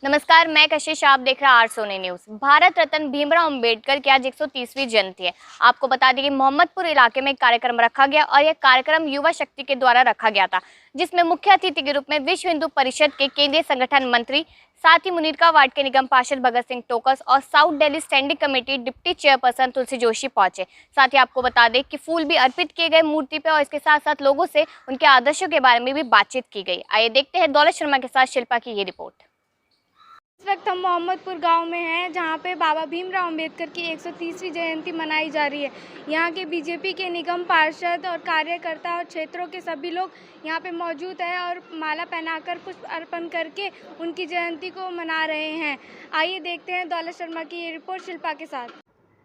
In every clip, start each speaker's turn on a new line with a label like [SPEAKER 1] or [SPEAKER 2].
[SPEAKER 1] नमस्कार, मैं कशिश। आप देख रहे हैं आर सोनी न्यूज। भारत रत्न भीमराव अंबेडकर की आज 130वीं जयंती है। आपको बता दें कि मोहम्मदपुर इलाके में एक कार्यक्रम रखा गया और यह कार्यक्रम युवा शक्ति के द्वारा रखा गया था, जिसमें मुख्य अतिथि के रूप में विश्व हिंदू परिषद के केंद्रीय संगठन मंत्री, साथ ही मुनीरका वार्ड के निगम पार्षद भगत सिंह टोकस और south Delhi standing committee deputy chairperson Tulsi Joshi पहुंचे। साथ ही आपको बता दें कि फूल भी अर्पित किए गए मूर्ति पे और इसके साथ साथ लोगों से उनके आदर्शों के बारे में भी बातचीत की गई। आइए देखते हैं दौलत शर्मा के साथ शिल्पा की ये रिपोर्ट।
[SPEAKER 2] इस वक्त हम मोहम्मदपुर गांव में हैं, जहां पे बाबा भीमराव अंबेडकर की 130वीं जयंती मनाई जा रही है। यहां के बीजेपी के निगम पार्षद और कार्यकर्ता और क्षेत्रों के सभी लोग यहां पे मौजूद हैं और माला पहनाकर पुष्प अर्पण करके उनकी जयंती को मना रहे हैं। आइए देखते हैं दौलत शर्मा की ये रिपोर्ट शिल्पा के साथ।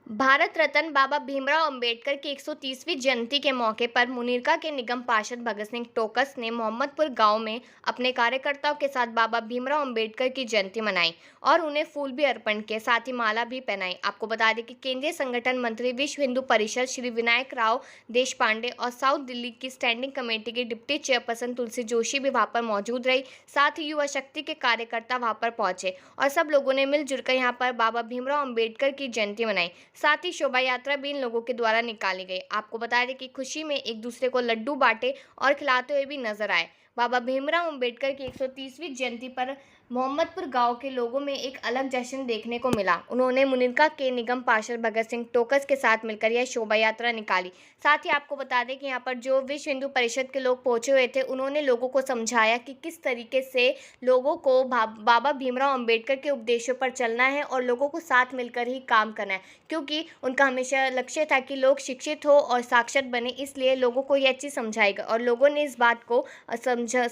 [SPEAKER 1] भारत रत्न बाबा भीमराव अंबेडकर की 130वीं जयंती के मौके पर मुनीरका के निगम पार्षद भगत सिंह टोकस ने मोहम्मदपुर गांव में अपने कार्यकर्ताओं के साथ बाबा भीमराव अंबेडकर की जयंती मनाई और उन्हें फूल भी अर्पण किए, साथ ही माला भी पहनाई। आपको बता दें कि केंद्रीय संगठन मंत्री, विश्व हिंदू परिषद श्री विनायक राव देशपांडे और साउथ दिल्ली की स्टैंडिंग कमेटी की डिप्टी चेयरपर्सन तुलसी जोशी भी वहां पर मौजूद रही। साथ ही युवा शक्ति के कार्यकर्ता वहां पर पहुंचे और सब लोगों ने मिलजुल कर यहाँ पर बाबा भीमराव अंबेडकर की जयंती मनाई। साथ ही शोभा यात्रा भी इन लोगों के द्वारा निकाली गई। आपको बता दें कि खुशी में एक दूसरे को लड्डू बांटे और खिलाते हुए भी नजर आए। बाबा भीमराव अंबेडकर की 130वीं जयंती पर मोहम्मदपुर गांव के लोगों में एक अलग जश्न देखने को मिला। उन्होंने मुनीरका के निगम पार्षद भगत सिंह टोकस के साथ मिलकर यह शोभा यात्रा निकाली। साथ ही आपको बता दें कि यहाँ पर जो विश्व हिंदू परिषद के लोग पहुंचे हुए थे, उन्होंने लोगों को समझाया कि किस तरीके से लोगों को बाबा भीमराव अंबेडकर के उपदेशों पर चलना है और लोगों को साथ मिलकर ही काम करना है, क्योंकि उनका हमेशा लक्ष्य था कि लोग शिक्षित हो और साक्षर बने। इसलिए लोगों को यह चीज़ समझाएगा और लोगों ने इस बात को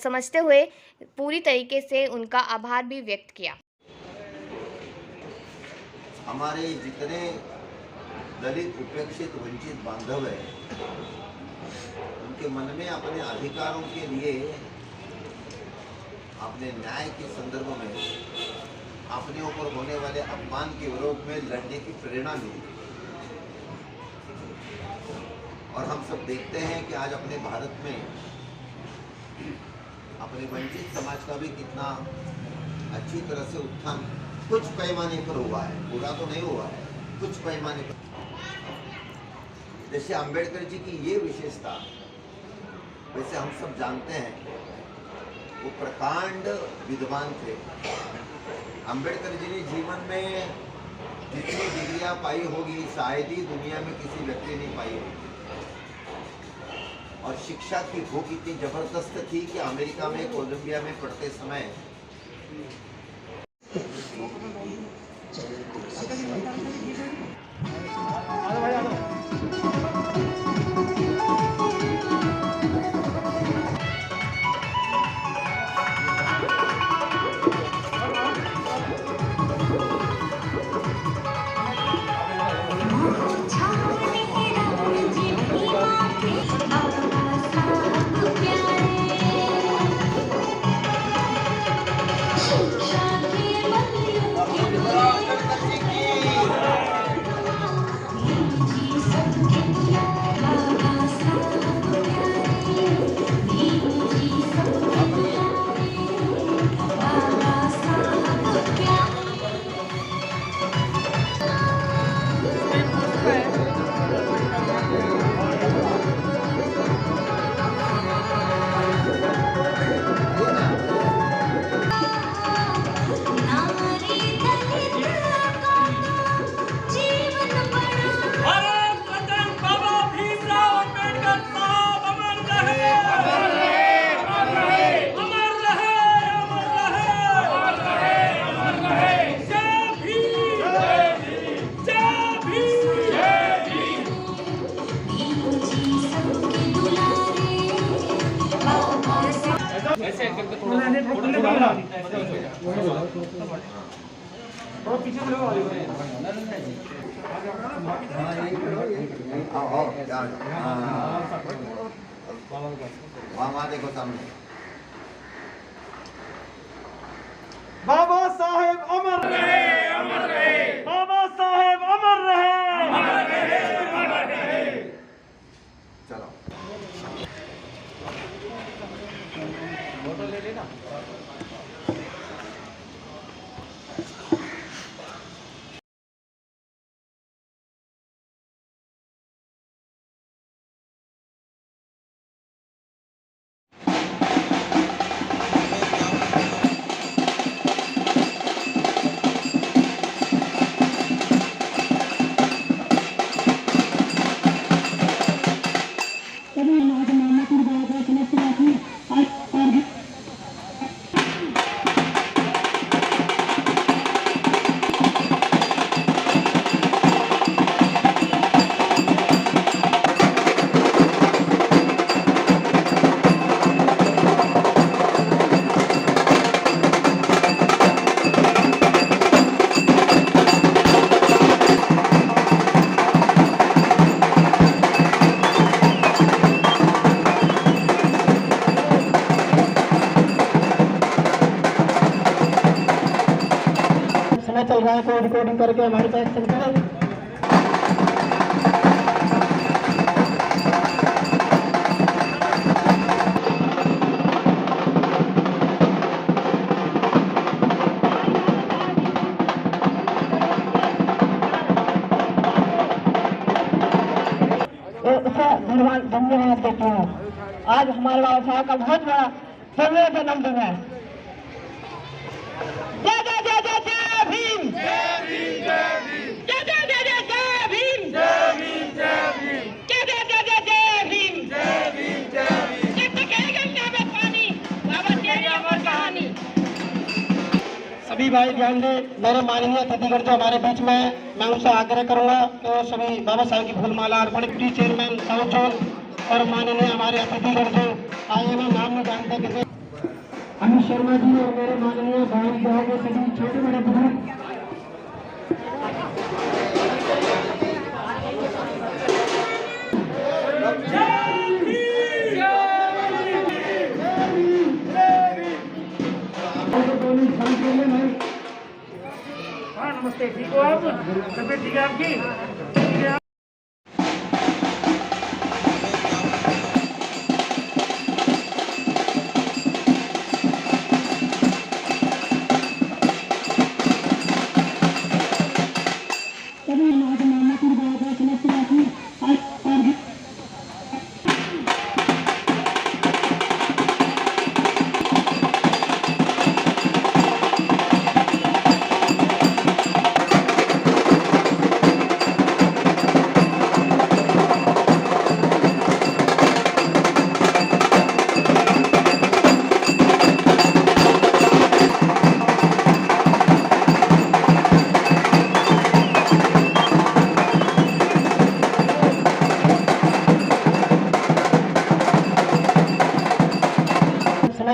[SPEAKER 1] समझते हुए पूरी तरीके से उनका आभार भी व्यक्त किया।
[SPEAKER 3] हमारे जितने दलित, उपेक्षित, वंचित बांधव हैं, उनके मन में अपने अधिकारों के लिए, अपने न्याय के संदर्भ में, अपने ऊपर होने वाले अपमान के विरोध में लड़ने की प्रेरणा मिली। और हम सब देखते हैं कि आज अपने भारत में अपने वंचित समाज का भी कितना अच्छी तरह से उत्थान कुछ पैमाने पर हुआ है, पूरा तो नहीं हुआ है, कुछ पैमाने पर। जैसे अंबेडकर जी की ये विशेषता, वैसे हम सब जानते हैं वो प्रकांड विद्वान थे। अंबेडकर जी ने जीवन में जितनी डिग्रियां पाई होगी, शायद ही दुनिया में किसी व्यक्ति ने पाई होगी। और शिक्षा की भूख इतनी जबरदस्त थी कि अमेरिका में कोलंबिया में पढ़ते समय वहाँ देखो सामने
[SPEAKER 4] बाबा साहेब अमर रहे, अमर रहे। बाबा साहेब अमर रहे, अमर रहे, अमर रहे।
[SPEAKER 3] चलो
[SPEAKER 4] फोटो ले लेना।
[SPEAKER 5] रहा है कोई रिकॉर्डिंग करके हमारे साथ सेंड करें। धन्यवाद देता हूँ। आज हमारे बाबा साहब का बहुत बड़ा जन्मदिन है। जय जय जय जय जय भीम, जय भीम, जय भीम, जय जय जय जय जय भीम, जय भीम, जय भीम, जय जय जय जय जय भीम, जय भीम, जय भीम। जब तक है गंगा में पानी, बाबा तेरी अमर कहानी। सभी भाई ध्यान दें, मेरे माननीय अतिथिगण जो हमारे बीच में है, मैं उनसे आग्रह करूंगा कि वो सभी बाबा साहब की फूलमाला अर्पण। डिप्टी चेयरमैन साउथ जोन और माननीय हमारे अतिथिगण जो आए हैं, नाम नहीं जानते किसे, अमित शर्मा जी और मेरे माननीय भाई गाँव के सभी छोटे बड़े बुजुर्ग।
[SPEAKER 4] हाँ नमस्ते, ठीक हो आप? तबीयत ठीक है आपकी? ठीक है।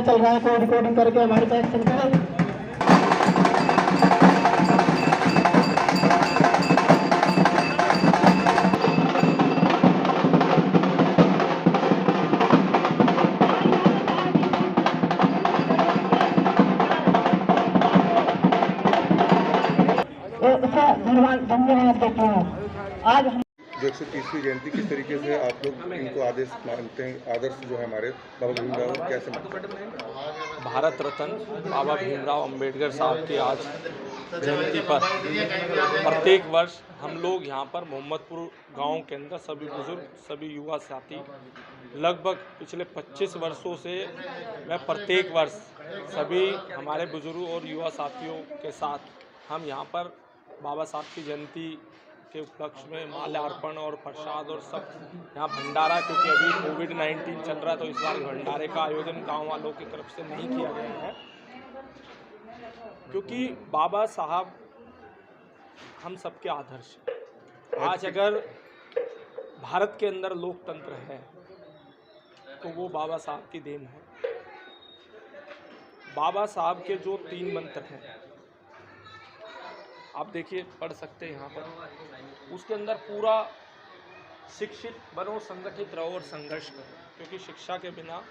[SPEAKER 5] चल रहा है कोई रिकॉर्डिंग करके हमारे साथ सेंड करें। धन्यवाद देता हूँ। आज
[SPEAKER 6] जो 130वीं जयंती किस तरीके से आप लोग इनको आदेश मानते हैं, आदर्श जो है हमारे बाबा भीमराव, कैसे मानते हैं?
[SPEAKER 7] भारत रत्न बाबा भीमराव अंबेडकर साहब की आज जयंती पर प्रत्येक वर्ष हम लोग यहाँ पर मोहम्मदपुर गांव के अंदर सभी बुजुर्ग, सभी युवा साथी लगभग पिछले 25 वर्षों से मैं प्रत्येक वर्ष सभी हमारे बुजुर्ग और युवा साथियों के साथ हम यहाँ पर बाबा साहब की जयंती के उपलक्ष्य में माल्यार्पण और प्रसाद और सब यहाँ भंडारा, क्योंकि अभी कोविड-19 चल रहा है तो इस बार भंडारे का आयोजन गांव वालों की तरफ से नहीं किया गया है, क्योंकि बाबा साहब हम सबके आदर्श हैं। आज अगर भारत के अंदर लोकतंत्र है तो वो बाबा साहब की देन है। बाबा साहब के जो 3 मंत्र हैं, आप देखिए, पढ़ सकते हैं यहाँ पर, उसके अंदर पूरा शिक्षित बनो, संगठित रहो और संघर्ष करो, क्योंकि शिक्षा के बिना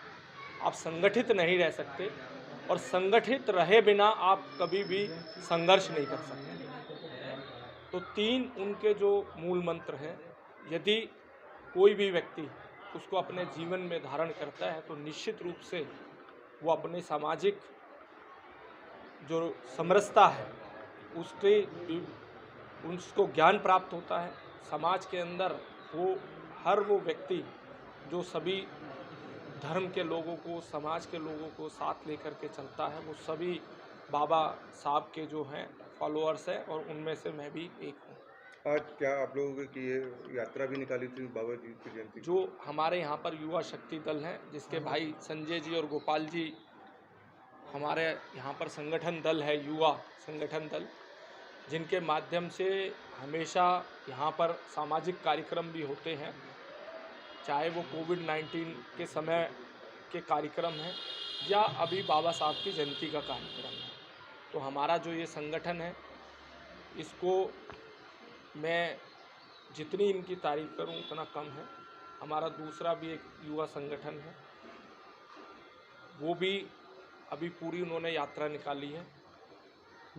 [SPEAKER 7] आप संगठित नहीं रह सकते और संगठित रहे बिना आप कभी भी संघर्ष नहीं कर सकते। तो 3 उनके जो मूल मंत्र हैं, यदि कोई भी व्यक्ति उसको अपने जीवन में धारण करता है तो निश्चित रूप से वो अपने सामाजिक जो समरसता है उसको ज्ञान प्राप्त होता है। समाज के अंदर हर वो व्यक्ति जो सभी धर्म के लोगों को, समाज के लोगों को साथ लेकर के चलता है, वो सभी बाबा साहब के जो हैं फॉलोअर्स हैं और उनमें से मैं भी एक हूँ।
[SPEAKER 6] आज क्या आप लोगों की ये यात्रा भी निकाली थी बाबा जी की जयंती?
[SPEAKER 7] जो हमारे यहाँ पर युवा शक्ति दल हैं, जिसके भाई संजय जी और गोपाल जी, हमारे यहाँ पर संगठन दल है, युवा संगठन दल, जिनके माध्यम से हमेशा यहाँ पर सामाजिक कार्यक्रम भी होते हैं, चाहे वो कोविड-19 के समय के कार्यक्रम हैं या अभी बाबा साहब की जयंती का कार्यक्रम है। तो हमारा जो ये संगठन है, इसको मैं जितनी इनकी तारीफ करूं उतना कम है। हमारा दूसरा भी एक युवा संगठन है, वो भी अभी पूरी उन्होंने यात्रा निकाली है।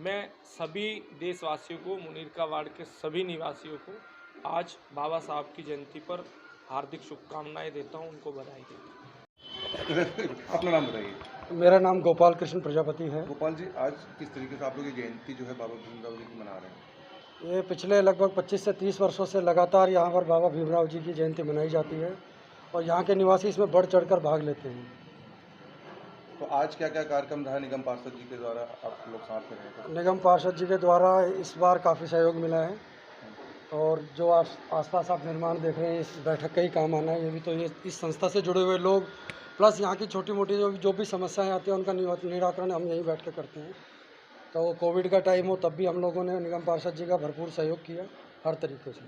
[SPEAKER 7] मैं सभी देशवासियों को, मुनीरका वार्ड के सभी निवासियों को आज बाबा साहब की जयंती पर हार्दिक शुभकामनाएं देता हूं, उनको बधाई देता हूं।
[SPEAKER 6] अपना नाम बताइए।
[SPEAKER 8] मेरा नाम गोपाल कृष्ण प्रजापति है।
[SPEAKER 6] गोपाल जी, आज किस तरीके से आप लोग ये जयंती जो है बाबा भीमराव जी की मना रहे हैं?
[SPEAKER 8] ये पिछले लगभग 25 से 30 वर्षों से लगातार यहाँ पर बाबा भीमराव जी की जयंती मनाई जाती है और यहाँ के निवासी इसमें बढ़ चढ़कर भाग लेते हैं।
[SPEAKER 6] तो आज क्या क्या कार्यक्रम रहा निगम पार्षद जी के द्वारा आप लोग साथ में रहे?
[SPEAKER 8] निगम पार्षद जी के द्वारा इस बार काफ़ी सहयोग मिला है और जो आसपास आप निर्माण देख रहे हैं इस बैठक का ही काम आना है। ये भी तो ये इस संस्था से जुड़े हुए लोग प्लस यहाँ की छोटी मोटी जो भी समस्याएं आती हैं उनका निराकरण हम यहीं बैठ के करते हैं। तो कोविड का टाइम हो तब भी हम लोगों ने निगम पार्षद जी का भरपूर सहयोग किया हर तरीके से।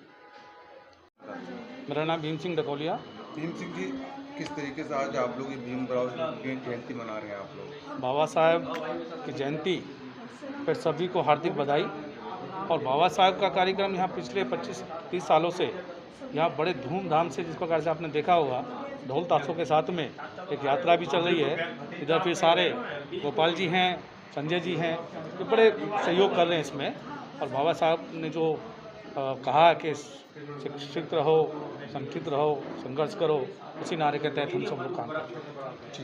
[SPEAKER 9] मेरा नाम भीम सिंह डकोलिया।
[SPEAKER 6] भीम सिंह जी, किस तरीके से आज आप लोग ये भीमराव की जयंती मना रहे हैं आप लोग?
[SPEAKER 9] बाबा साहब की जयंती पर सभी को हार्दिक बधाई। और बाबा साहब का कार्यक्रम यहाँ पिछले 25-30 सालों से यहाँ बड़े धूमधाम से, जिस प्रकार से आपने देखा होगा, ढोल ताशों के साथ में एक यात्रा भी चल रही है। इधर फिर सारे गोपाल जी हैं, संजय जी हैं, ये बड़े सहयोग कर रहे हैं इसमें। और बाबा साहब ने जो कहा कि शिक्षित रहो, संगठित रहो, संघर्ष करो, उसी नारे के तहत हम सब लोग काम करते हैं।